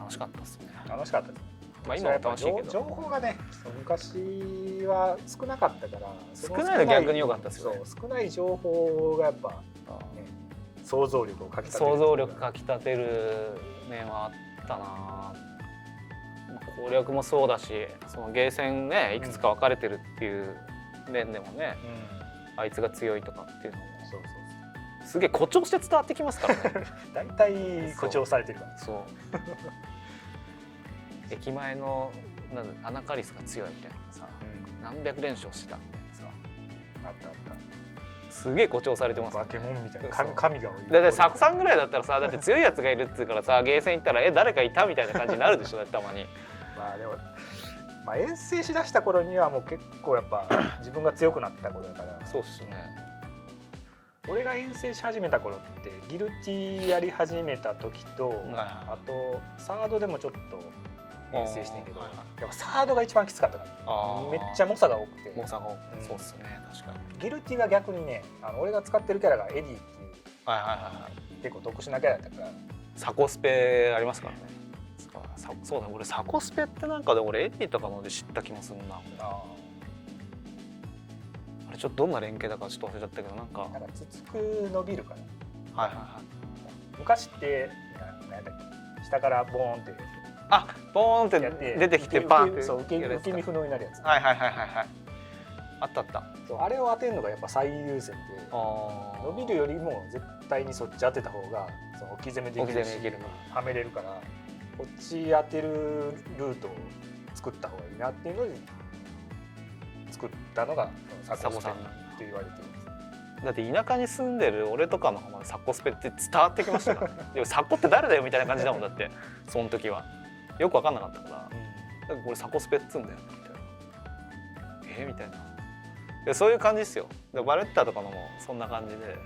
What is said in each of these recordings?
楽しかったですね。楽しかったですね。まあ今も楽しいけど情報がね昔は少なかったから少ないの逆に良かったですよね。そう少ない情報がやっぱ、ね、想像力をかき立てる想像力かき立てる面はあったな。攻略もそうだしそのゲーセンねいくつか分かれてるっていう面でもね、あいつが強いとかっていうのもそうすげえ誇張して伝わってきますからね。大体誇張されてるからそう駅前のアナカリスが強いみたいなさ、何百連勝したみたいなさあったあったすげえ誇張されてます、化け物みたいな神がだってサコさんぐらいだったらさだって強いやつがいるっつうからさゲーセン行ったら誰かいたみたいな感じになるでしょだってたまに。まあでも、まあ、遠征しだした頃にはもう結構やっぱ自分が強くなった頃だからそうっすね。俺が遠征し始めた頃ってギルティやり始めた時と、あとサードでもちょっと遠征してんけど、やっぱサードが一番きつかったからめっちゃ猛者が多くて猛者が多くて、そうっすね確かに。ギルティは逆にね俺が使ってるキャラがエディっていう、結構特殊なキャラだったからサコスペありますからね。そうだ俺サコスペってなんかで俺エディとかので知った気もするな。あれちょっとどんな連携だかちょっと忘れちゃったけどなんかつつく伸びるかな。昔って何だっけ下からボーンってボーンって出てきてパンって受け身不能になるやつ。あったあった。そうあれを当てるのがやっぱ最優先で伸びるよりも絶対にそっち当てた方がその置き攻めできるしはめれるからこっち当てるルートを作った方がいいなっていうので作ったのがサコスペって言われてるんです。だって田舎に住んでる俺とかの方までサコスペって伝わってきましたからでもサコって誰だよみたいな感じだもんだってその時はよく分かんなかったから、だからこれサコスペっつうんだよみたいなみたいなそういう感じですよ。でバレッタとかのもそんな感じで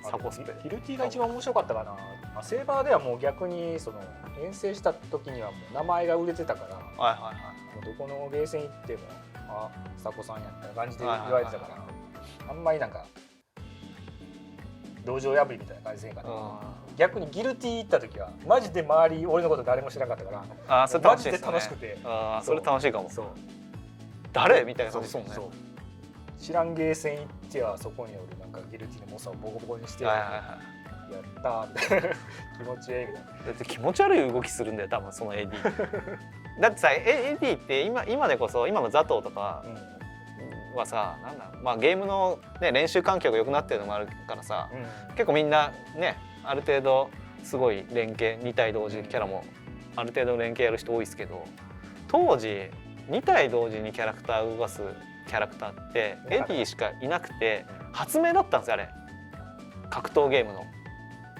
サコスペギルティが一番面白かったかな。セーバーではもう逆にその遠征した時にはもう名前が売れてたからもうどこのゲーセン行ってもサコさんやった感じで言われてたからあんまりなんか道場破りみたいな感じせんかな。逆にギルティ行った時はマジで周り俺のこと誰も知らなかったからそれ楽しいですね。マジで楽しくてそれ楽しいかも。そう誰みたいな感じそうね。知らんゲーセン行ってはそこにおるなんかギルティの猛者をボコボコにしてやったーみたいな気持ちいいみたいな。だって気持ち悪い動きするんだよ多分その AD だってさエディって今でこそ今のザトウとかはさなんだまあゲームの、ね、練習環境が良くなってるのもあるからさ、結構みんなねある程度すごい連携2体同時キャラもある程度連携やる人多いですけど当時2体同時にキャラクターを動かすキャラクターってエディしかいなくて発明だったんですよあれ格闘ゲームの。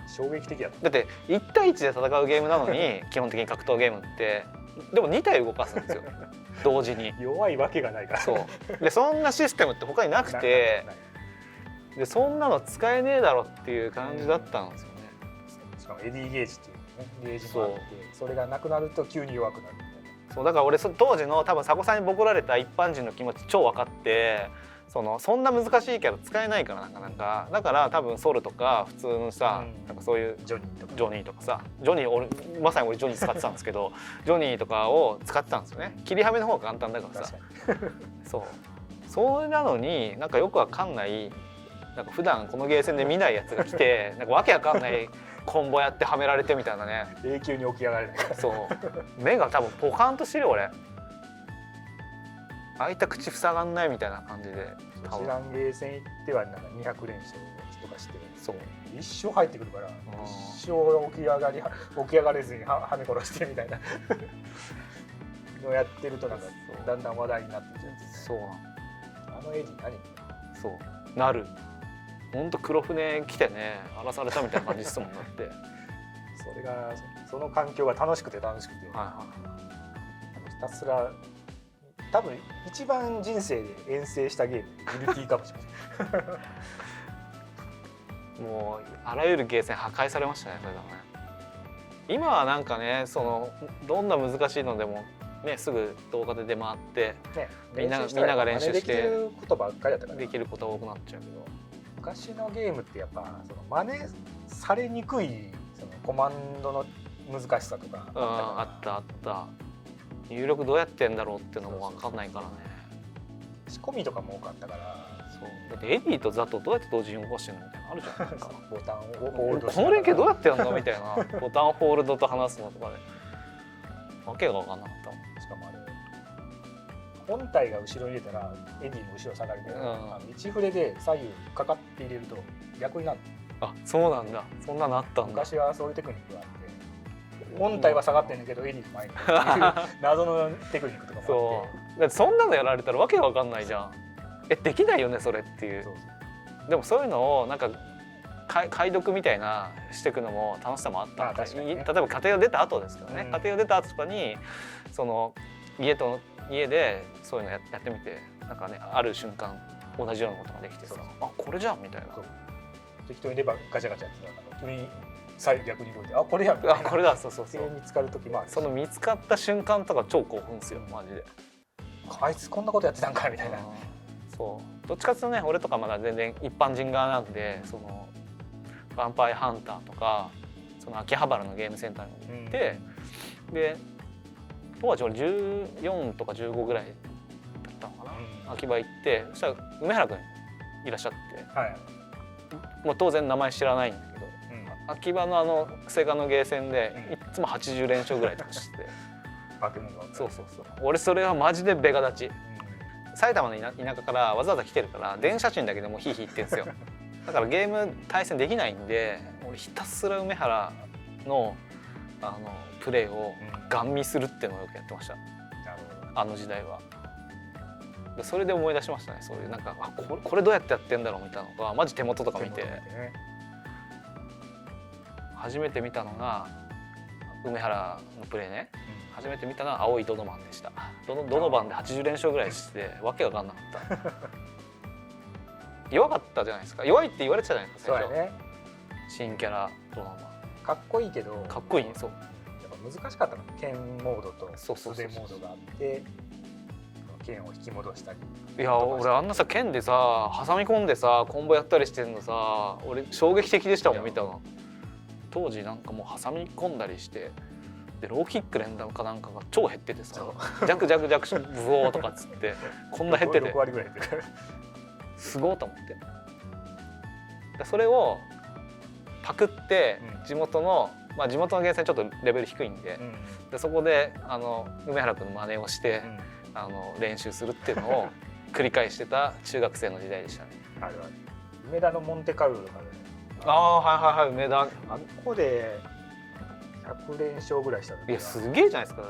衝撃的やった。だって1対1で戦うゲームなのに基本的に格闘ゲームってでも2体動かすんですよ同時に。弱いわけがないから。そうでそんなシステムって他になくてでそんなの使えねえだろっていう感じだったんですよね。しかもエディゲージっていう、ね、ゲージもあってそれがなくなると急に弱くなるみたいな。そうだから俺当時の多分サコさんにボコられた一般人の気持ち超分かってそんな難しいキャラ使えないからなかなかだから多分ソルとか普通のさ、なんかそういうジョニーとかさジョニーまさに俺ジョニー使ってたんですけどジョニーとかを使ってたんですよね。切りはめの方が簡単だからさそれなのになんかよくわかんないなんか普段このゲーセンで見ないやつが来てなんかわけわかんないコンボやってはめられてみたいなね。永久に起き上がれない。そう目が多分ポカンとしてる俺。開いた口塞がんないみたいな感じで知らんゲーセン行ってはなんか200連勝とかして一生入ってくるから一生起き上がれずにはめ殺してみたいなのやってるとなんかだんだん話題になってきてそうあのエディ何そうなるほんと黒船来てね荒らされたみたいな感じですもんだってそれがその環境が楽しくてひたすら多分一番人生で遠征したゲームギルティかもしれないもうあらゆるゲーセン破壊されましたねそれだね。今はなんかねどんな難しいのでもねすぐ動画で出回って、みんなが練習してできることばっかりだったからできることが多くなっちゃうけど昔のゲームってやっぱ真似されにくいコマンドの難しさとかあった入力どうやってんだろうっていうのも分かんないからね。仕込みとかも多かったから。そうだってエディとザトどうやって同時に動かしてるのみたいなのあるじゃん。なんかボタンをホールドこの連携どうやってやるのみたいなボタンホールドと離すのとかでわけが分かんなかったもん。しかもあれ本体が後ろに入れたらエディも後ろ下がるけど、1フレで左右かかって入れると逆になる。あ、そうなんだ。そんなのあったんだ。昔はそういうテクニックがあって本体は下がってんだけどエディの前にっていう謎のテクニックとかもあって。そうだってそんなのやられたらわけが分かんないじゃん。できないよねそれっていう。でもそういうのをなんか解読みたいなしていくのも楽しさもあった。例えば家庭を出た後ですけどね、家庭を出た後とかにその家でそういうのやってみて、なんかねある瞬間同じようなことができてさ、あこれじゃんみたいな。適当にレバーガチャガチャやってたら急に左右逆に動いて、あこれやみたいな。あこれだ、そう見つかる時もある。その見つかった瞬間とか超興奮ですよマジで。あいつこんなことやってたんかみたいな。そうどっちかっていうとね、俺とかまだ全然一般人側なんで、そのヴァンパイハンターとかその秋葉原のゲームセンターに行って、で当時俺14とか15ぐらいだったのかな、秋葉行って、そしたら梅原君いらっしゃって、はい、もう当然名前知らないんだけど、秋葉のセガのゲーセンでいつも80連勝ぐらいとかしてそう俺それはマジでベガ立ち。埼玉の田舎からわざわざ来てるから電車賃だけでもヒーヒー言ってんですよ。だからゲーム対戦できないんで、俺ひたすら梅原のプレーをガン見するっていうのをよくやってました、あの時代は。それで思い出しましたね。そういうなんかこれどうやってやってんだろうみたいなのがマジ手元とか見て、初めて見たのが梅原のプレーね。初めて見たのは青いドノバンでした。ドノバンで80連勝ぐらいしてわけわかんなかった弱かったじゃないですか。弱いって言われてたじゃないですか最初。そうやね。新キャラドノバンかっこいいけど、かっこいい。そうやっぱ難しかったの。剣モードと袖モードがあって剣を引き戻したり。いや俺あんなさ剣でさ挟み込んでさコンボやったりしてるのさ、俺衝撃的でしたもん見たの。当時なんかもう挟み込んだりしてでローキック連打かなんかが超減っててさ、ジャクブオーとかっつってこんな減っててすごいと思って、それをパクって地元のゲーセンちょっとレベル低いんで、そこで梅原君の真似をして練習するっていうのを繰り返してた中学生の時代でしたね。あれは梅田のモンテカルロとかね。はい梅田。あこで100連勝ぐらいした。いやすげえじゃないですか。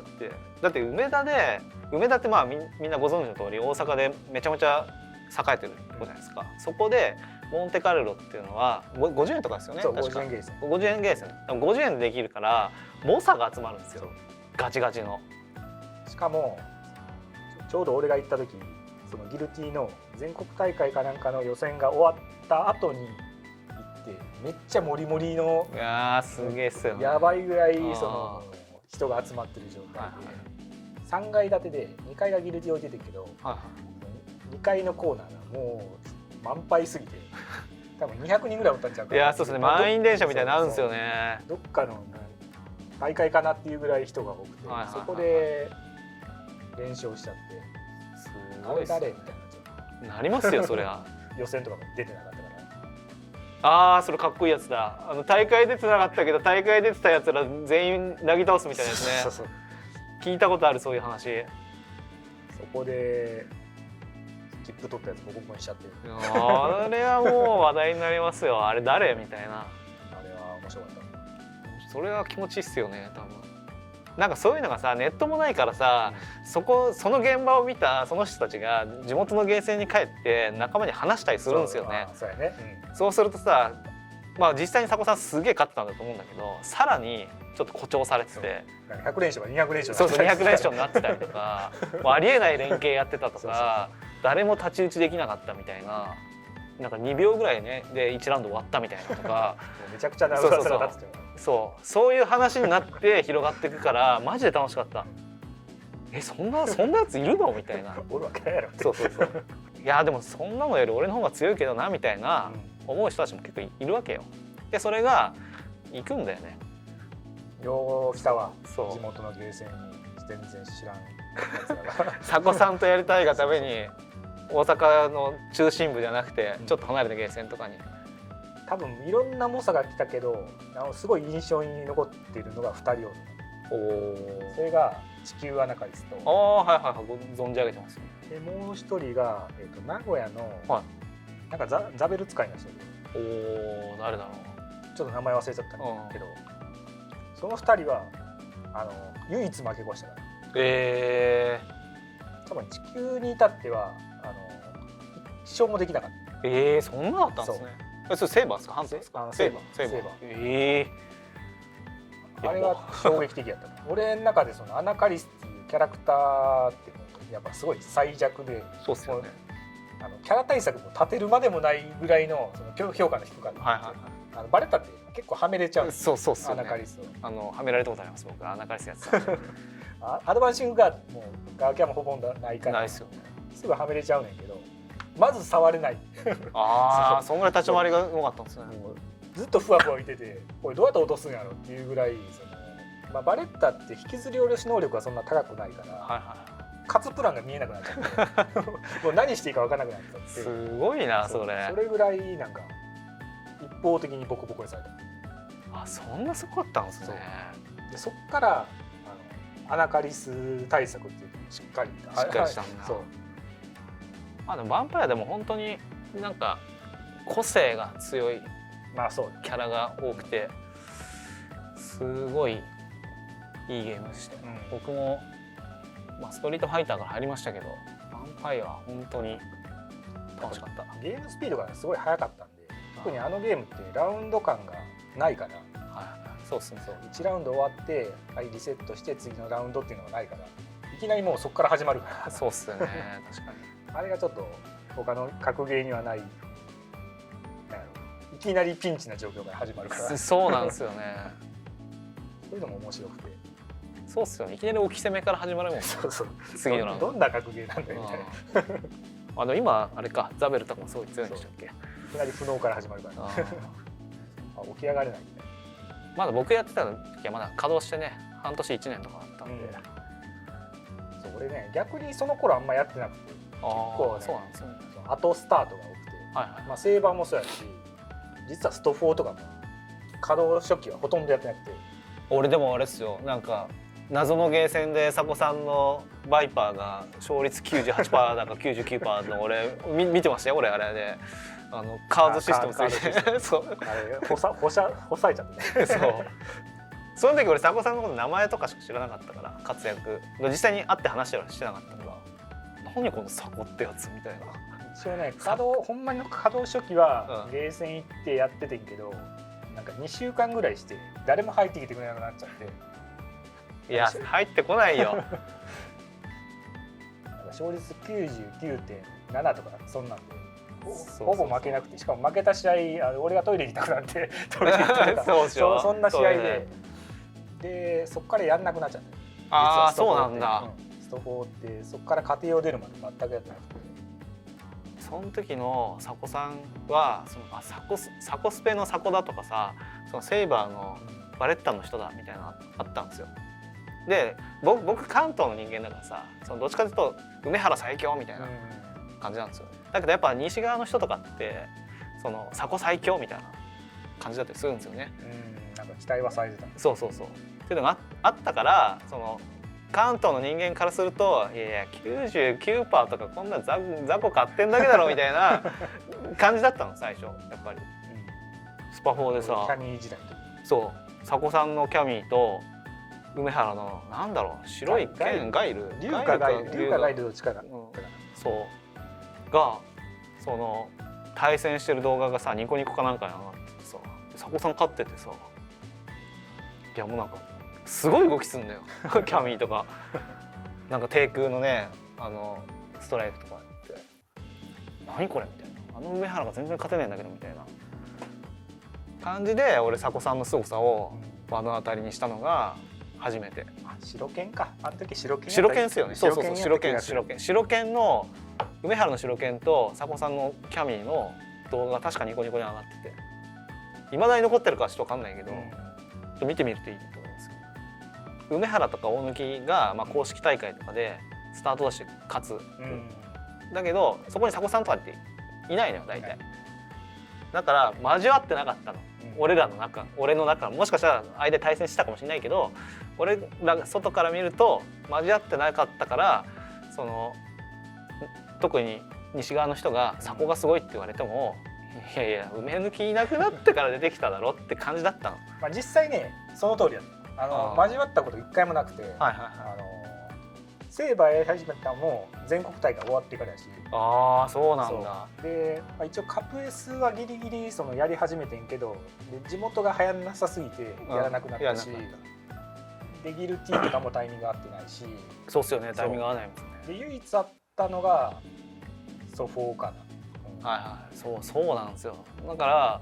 だって梅田ってまあみんなご存知の通り大阪でめちゃめちゃ栄えてるとこじゃないですか。そこでモンテカルロっていうのは50円とかですよね。50円ゲーセン。50円ゲーセン。でも50円でできるから猛者が集まるんですよ。ガチガチの。しかもちょうど俺が行った時、そのギルティの全国大会かなんかの予選が終わった後にめっちゃモリモリの、いやすげえっすよね。やばいぐらいその人が集まってる状態で、3階建てで2階がギルティ置いててるけど、2階のコーナーがもう満杯すぎて多分200人ぐらいおったんちゃうかな。いやそうですね、満員電車みたいになるんですよね。どっかの大会かなっていうぐらい人が多くて、そこで連勝しちゃって、すごい誰みたいななりますよそりゃ。予選とかも出てなかったから。それかっこいいやつだ。大会出てなかったけど大会出てたやつら全員なぎ倒すみたいなやつね。そう聞いたことあるそういう話。そこで切符取ったやつボコボコにしちゃって。あれはもう話題になりますよ。あれ誰みたいな。あれは面白かった。それは気持ちいいっすよね多分。なんかそういうのがさネットもないからさ、その現場を見たその人たちが地元のゲーセンに帰って仲間に話したりするんですよね。そうするとさ、実際に佐古さんすげえ勝ってたんだと思うんだけど、さらにちょっと誇張されてて100連勝が200連勝そう200連勝になってたりとかもうありえない連携やってたとか誰も太刀打ちできなかったみたいな、なんか2秒ぐらいねで1ラウンド終わったみたいなとかめちゃくちゃな噂が立つよ。そういう話になって広がっていくからマジで楽しかった。そんなやついるのみたいな。おるわけないやろ。そういやでもそんなのより俺の方が強いけどなみたいな思う人たちも結構いるわけよ。でそれが行くんだよね。よう来たわ。そう地元のゲーセンに全然知らんやつらが佐古さんとやりたいがために大阪の中心部じゃなくてうんちょっと離れたゲーセンとかに、多分いろんな猛者が来たけどすごい印象に残っているのが2人おる。おおそれが地球アナカリスとああはいはいはい存じ上げてますよ。でもう一人が、名古屋の、はなんかザベル使いの人でおお誰だろちょっと名前忘れちゃったんだけど、その2人は唯一負け越したから多分地球に至っては一勝もできなかった。そんなだったんですね。それセーバーですかハンターですか。セーバーあれが衝撃的やった。俺の中でそのアナカリスっていうキャラクターってやっぱすごい最弱で、そうですよね。キャラ対策も立てるまでもないぐらいのその評価の低かった。はいはいはい。バレッタって結構はめれちゃうんですよ。そうっすよね。アナカリスをはめられたことあります僕アナカリスやってたんでアドバンシングがもうガーキャンもほぼないからないですよね。すぐはめれちゃうねんけど、まず触れない。ああそんぐらい立ち回りが多かったんですね。ずっとふわふわいてて、これどうやって落とすんやろっていうぐらいバレッタって引きずり下ろし能力がそんな高くないから、はいはい。勝つプランが見えなくなっちゃってもう何していいか分からなくなっちゃって、すごいなそれ。それぐらいなんか一方的にボコボコにされた。そんなすごかったんですね。でそっからアナカリス対策っていうのもしっかりしたんだ。そう。でもヴァンパイアでも本当になんか個性が強いキャラが多くてすごいいいゲームでした。僕もストリートファイターから入りましたけどヴァンパイアは本当に楽しかった。ゲームスピードがすごい速かったんで、特にあのゲームってラウンド感がないから、そうですね。1ラウンド終わってリセットして次のラウンドっていうのがないから、いきなりもうそこから始まるからそうっすよね確かにあれがちょっと他の格ゲーにはない、いきなりピンチな状況から始まるからそうなんですよねそういうのも面白くて、そうっすよね。いきなり置き攻めから始まるもんね。次のラウンドどんな格ゲーなんだよみたいなでも今あれかザベルとかもすごい強いんでしたっけ。いきなり不能から始まるから起き上がれないみたいな。まだ僕やってた時はまだ稼働してね半年1年とかだったんで、そう俺ね逆にその頃あんまやってなくて、結構ねそうなんですよね。後スタートが多くて、セーバーもそうやし、実はスト4とかも稼働初期はほとんどやってなくて。俺でもあれっすよ、なんか謎のゲーセンで佐古さんのバイパーが勝率 98% だか 99% の俺見てましたよ。俺あれでカードシステムついてそうあれ干されちゃってねそうその時俺佐古さんのこと名前とかしか知らなかったから、活躍実際に会って話はしてなかったから、何この佐古ってやつみたいな。一応ねほんまに稼働初期はゲーセン行ってやっててんけど、なんか2週間ぐらいして誰も入ってきてくれなくなっちゃって。いや入ってこないよ勝率 99.7 とかそんなんでほぼ負けなくて、しかも負けた試合俺がトイレ行きたくなってトイレ行ったそんな試合でそっからやんなくなっちゃって。そうなんだ。スト4ってそっから家庭を出るまで全くやってなくて、その時の佐古さんは佐古スペの佐古だとかさ、そのセイバーのバレッタの人だみたいなのあったんですよ。で僕関東の人間だからさ、どっちかというと梅原最強みたいな感じなんですよ。だけどやっぱ西側の人とかって佐古最強みたいな感じだったりするんですよね。なんか期待はされてた。そうっていうのがあったから、関東の人間からするといや 99% とかこんな雑魚買ってんだけだろみたいな感じだったの最初やっぱり。スパ4でさ、キャミー時代そう佐古さんのキャミーと梅原のなんだろう白い剣ガイル龍かガイルどっちかだ、そうが対戦してる動画がさニコニコかなんかに上がっててさ、佐古さん勝っててさ、いやもうなんかすごい動きすんだよキャミーとかなんか低空のねストライクとかって何これみたいな、梅原が全然勝てねえんだけどみたいな感じで俺佐古さんの凄さを目の当たりにしたのが初めて。白剣か、あの時白剣ですよね。そう白剣の梅原の白剣と佐古さんのキャミーの動画が確かニコニコに上がってて、未だに残ってるかはちょっと分かんないけど、見てみるといいと思いますよ。梅原とか大貫が、まあ、公式大会とかでスタートダッシュ勝つ、だけどそこに佐古さんとかっていないのよ大体。だから交わってなかったの、俺の中もしかしたら相手対戦したかもしれないけど、俺ら外から見ると交わってなかったから、その特に西側の人が「佐古がすごい」って言われても「いやいや梅抜いなくなってから出てきただろ」って感じだったの。まあ実際ねその通りだった。交わったこと一回もなくて、セーバーやり始めたのも全国大会終わってからやし。ああそうなんだ。で、まあ、一応カプエスはギリギリそのやり始めてんけど、で地元が流行んなさすぎてやらなくなったし、でギルティとかもタイミング合ってないし。そうっすよね、タイミング合わないもんね。で唯一あったのがソフォーかな。はいはい、そうなんですよ。だから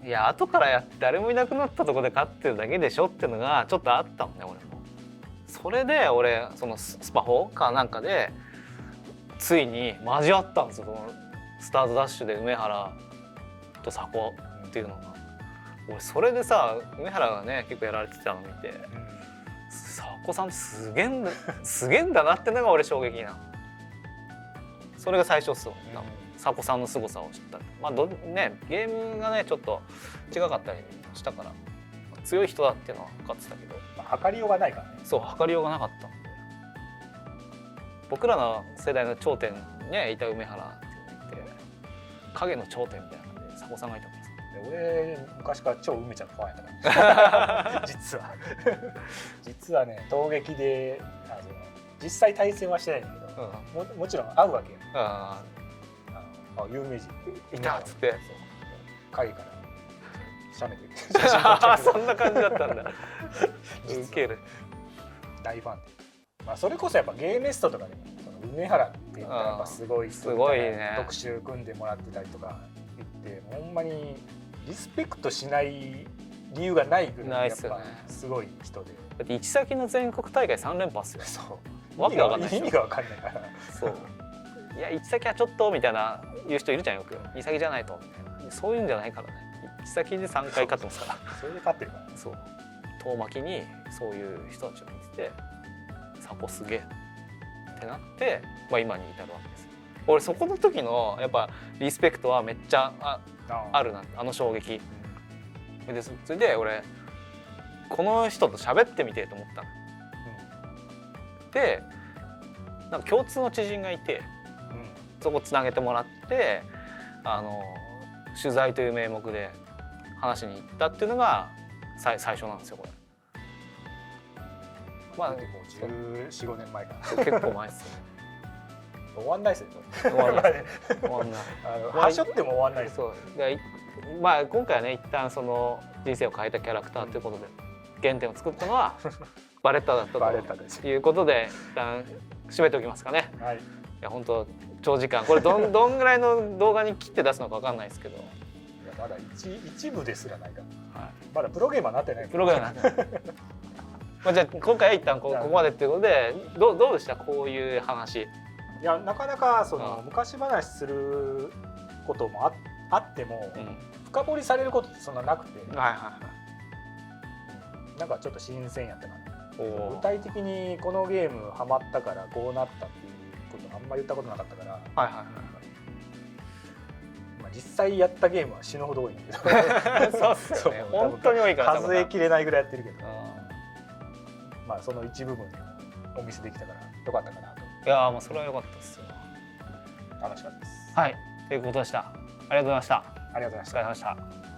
いや後からやって誰もいなくなったところで勝ってるだけでしょっていうのがちょっとあったもんね俺も。それで俺そのスパ4かなんかでついに交わったんですよ、そのスタートダッシュで梅原と佐古っていうのが。俺それでさ梅原がね結構やられてたの見て、佐古さんすげえんだなってのが俺衝撃なの。それが最初っすよ、佐古さんの凄さを知った。まあね、ゲームがねちょっと違かったりしたから強い人だっていうのは分かってたけど、まあ、測りようがないからね。そう測りようがなかったんで、僕らの世代の頂点にねいた梅原って言って影の頂点みたいな感じで佐古さんがいたからさ。俺昔から超梅ちゃんのファンやったから実はね闘撃で実際対戦はしてないんだけど、もちろん会うわけよ。有名人いたっつって影から写メでそんな感じだったんだ。ウケる。大ファンで、まあ、それこそやっぱゲーメストとかでも梅原っていうのがやっぱすごいすごいね、特集組んでもらってたりとか言ってほんまにリスペクトしない理由がないぐらいやっぱすごい人で。だって行き先の全国大会3連覇っすよ。そう意味が分かんないから。そういや行き先はちょっとみたいな言う人いるじゃんよく。行き先じゃないとみたいな。そういうんじゃないからね。行き先で3回勝ってますから。それで勝ってるから。そう遠巻きにそういう人たちを見てて佐古すげえってなって、まあ、今に至るわけです。俺そこの時のやっぱリスペクトはめっちゃあるな、衝撃で。それで俺この人と喋ってみてと思ったの。でなんか共通の知人がいて、そこつなげてもらって取材という名目で話しに行ったっていうのが最初なんですよこれ。まあもう14、15年前かな。結構前ですよね。終わんないですよ。終わんない。はしょっても終わんないです。そうで、まあ今回はね一旦その人生を変えたキャラクターということで原点を作ったのはバレッタだったということで一旦締めておきますかね。はい。いや本当長時間これどんぐらいの動画に切って出すのかわかんないですけど。いやまだ一部ですらないから。はい。まだプロゲーマーになってない。プロゲーマーになってない。まあじゃあ今回は一旦ここまでっていうことでどうでしたこういう話。いやなかなかその昔話することもあっても、深掘りされることってそんななくて、なんかちょっと新鮮やったかな。具体的にこのゲームハマったからこうなったっていうことあんま言ったことなかったから、まあ実際やったゲームは死ぬほど多いんだけどそうっすよね。本当に多いから数えきれないぐらいやってるけど、まあその一部分お見せできたからよかったかなと。いやもうそれは良かったですよ。楽しかったです。はい、ということでした。ありがとうございました。ありがとうございました。お疲れ様でした。